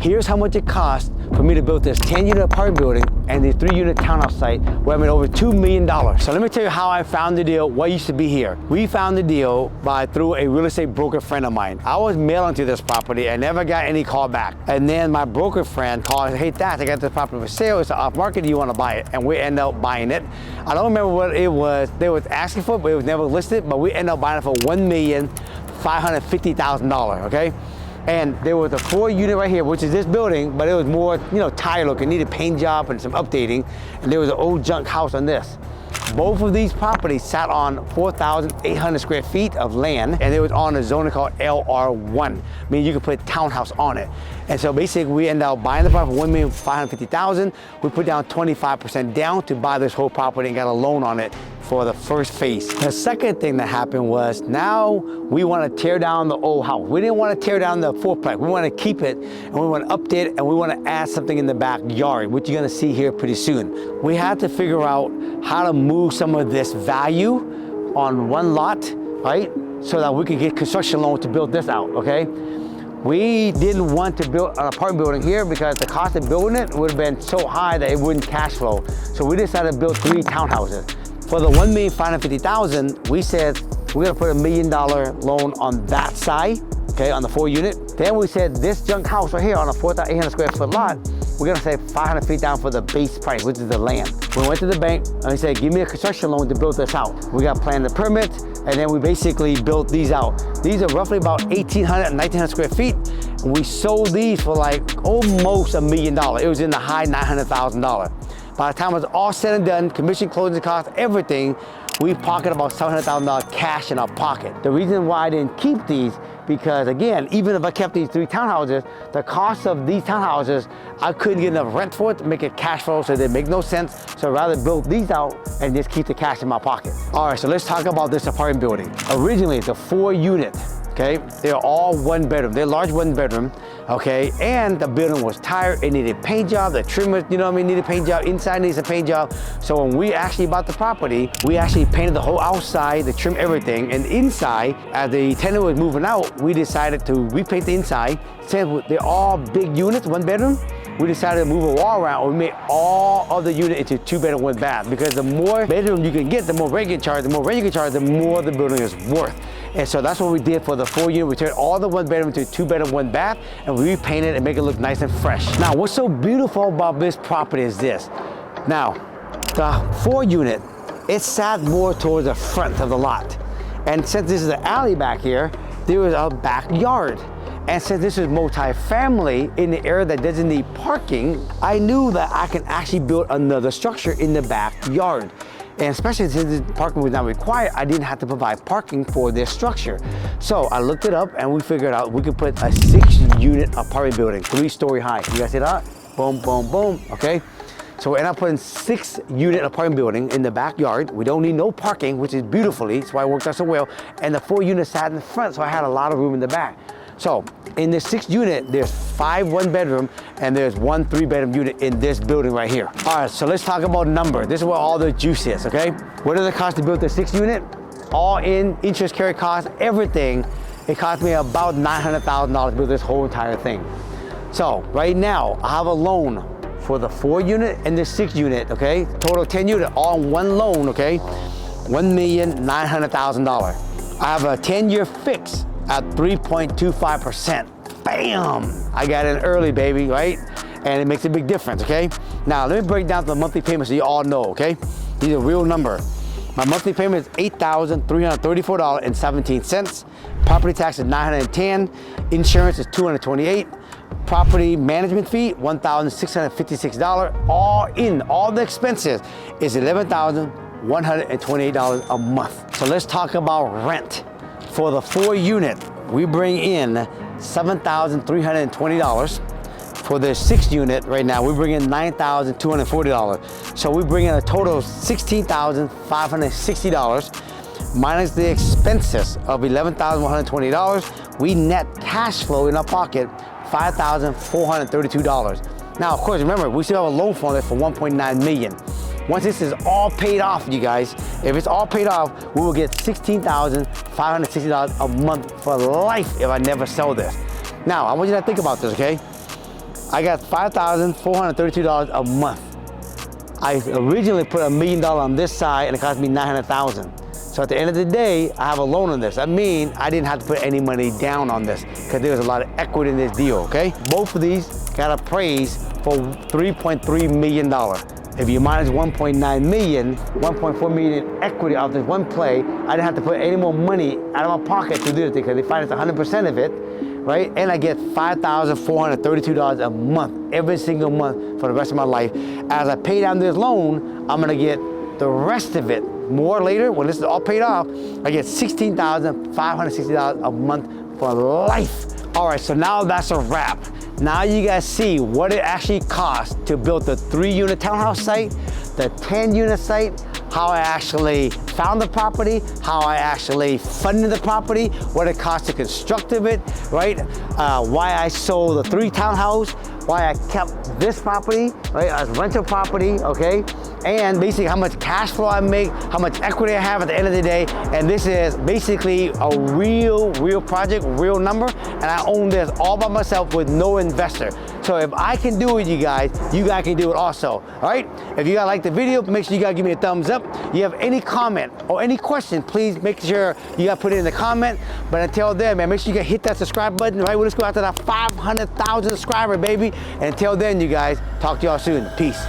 Here's how much it cost for me to build this 10-unit apartment building and the 3-unit townhouse site where I made over $2 million. So let me tell you how I found the deal, what used to be here. We found the deal through a real estate broker friend of mine. I was mailing to this property and never got any call back. And then my broker friend called and said, hey Thach, I got this property for sale, it's off market, do you want to buy it? And we ended up buying it. I don't remember what it was they was asking for, but it was never listed, but we ended up buying it for $1,550,000, okay? And there was a 4-unit right here, which is this building, but it was more, tired looking, needed paint job and some updating. And there was an old junk house on this. Both of these properties sat on 4,800 square feet of land, and it was on a zoning called LR1, meaning you could put townhouse on it. And so basically we ended up buying the property for $1,550,000. We put down 25% down to buy this whole property and got a loan on it for the first phase. The second thing that happened was now we want to tear down the old house. We didn't want to tear down the fourplex. We want to keep it and we want to update it and we want to add something in the backyard, which you're going to see here pretty soon. We had to figure out how to move some of this value on one lot, right? So that we could get construction loan to build this out, okay? We didn't want to build an apartment building here because the cost of building it would have been so high that it wouldn't cash flow. So we decided to build 3 townhouses. For the $1,550,000, we said we're gonna put $1 million loan on that side, okay, on the 4-unit. Then we said this junk house right here on a 4,800 square foot lot, we're gonna say $500 down for the base price, which is the land. We went to the bank and we said, give me a construction loan to build this out. We got planned the permits, and then we basically built these out. These are roughly about 1,800 and 1,900 square feet. And we sold these for like almost $1 million. It was in the high $900,000. By the time it was all said and done, commission, closing costs, everything, we pocketed about $700,000 cash in our pocket. The reason why I didn't keep these, because again, even if I kept these 3 townhouses, the cost of these townhouses, I couldn't get enough rent for it to make it cash flow, so they make no sense. So I'd rather build these out and just keep the cash in my pocket. All right, so let's talk about this apartment building. Originally, it's a 4-unit. Okay, they're all 1 bedroom. They're large 1 bedroom, okay? And the building was tired, it needed paint job, the trim, needed paint job, inside needs a paint job. So when we actually bought the property, we actually painted the whole outside, the trim, everything. And inside, as the tenant was moving out, we decided to repaint the inside. Since they're all big units, 1 bedroom, we decided to move a wall around, and we made all of the unit into 2-bedroom, 1 bath. Because the more bedroom you can get, the more rent you can charge, the more rent you can charge, the more the building is worth. And so that's what we did for the 4-unit. We turned all the 1 bedroom into 2-bedroom, 1 bath, and we repainted and make it look nice and fresh. Now, what's so beautiful about this property is this. Now, the 4-unit, it sat more towards the front of the lot. And since this is an alley back here, there was a backyard. And since this is multi-family in the area that doesn't need parking, I knew that I can actually build another structure in the backyard. And especially since the parking was not required, I didn't have to provide parking for this structure. So I looked it up and we figured out we could put a 6-unit apartment building, 3-story high. You guys see that? Boom, boom, boom, okay? So we ended up putting 6-unit apartment building in the backyard. We don't need no parking, which is beautifully, that's why it worked out so well. And the 4-unit sat in the front, so I had a lot of room in the back. So in this 6-unit, there's 5 1-bedroom and there's 1 3-bedroom unit in this building right here. All right, so let's talk about number. This is where all the juice is, okay? What does it cost to build the 6-unit? All in, interest, carry costs, everything. It cost me about $900,000 to build this whole entire thing. So right now, I have a loan for the 4-unit and the 6-unit, okay? Total 10-unit, all in one loan, okay? $1,900,000. I have a 10-year fix at 3.25%. Bam! I got in early, baby, right? And it makes a big difference, okay? Now, let me break down the monthly payments so you all know, okay? These are real numbers. My monthly payment is $8,334.17. Property tax is $910. Insurance is $228. Property management fee, $1,656. All in, all the expenses is $11,128 a month. So let's talk about rent. For the 4-unit, we bring in $7,320. For the 6-unit right now, we bring in $9,240. So we bring in a total of $16,560 minus the expenses of $11,120. We net cash flow in our pocket $5,432. Now, of course, remember, we still have a loan for it for $1.9 million. Once this is all paid off, you guys, if it's all paid off, we will get $16,560 a month for life if I never sell this. Now, I want you to think about this, okay? I got $5,432 a month. I originally put $1 million on this side and it cost me $900,000. So at the end of the day, I have a loan on this. I mean, I didn't have to put any money down on this because there was a lot of equity in this deal, okay? Both of these got appraised for $3.3 million. If you minus 1.9 million, 1.4 million equity out this one play, I didn't have to put any more money out of my pocket to do this because they financed 100% of it, right? And I get $5,432 a month, every single month for the rest of my life. As I pay down this loan, I'm gonna get the rest of it more later. When this is all paid off, I get $16,560 a month for life. All right, so now that's a wrap. Now you guys see what it actually costs to build the 3-unit townhouse site, the 10-unit site, how I actually found the property, how I actually funded the property, what it cost to construct of it, right? Why I sold the 3 townhouse, why I kept this property, right, as rental property, okay? And basically how much cash flow I make, how much equity I have at the end of the day. And this is basically a real project, real number. And I own this all by myself with no investor. So if I can do it, you guys can do it also, all right? If you guys like the video, make sure you guys give me a thumbs up. If you have any comment or any question, please make sure you guys put it in the comment. But until then, man, make sure you guys hit that subscribe button, right? Let's go after that 500,000 subscriber, baby. And until then, you guys, talk to y'all soon. Peace.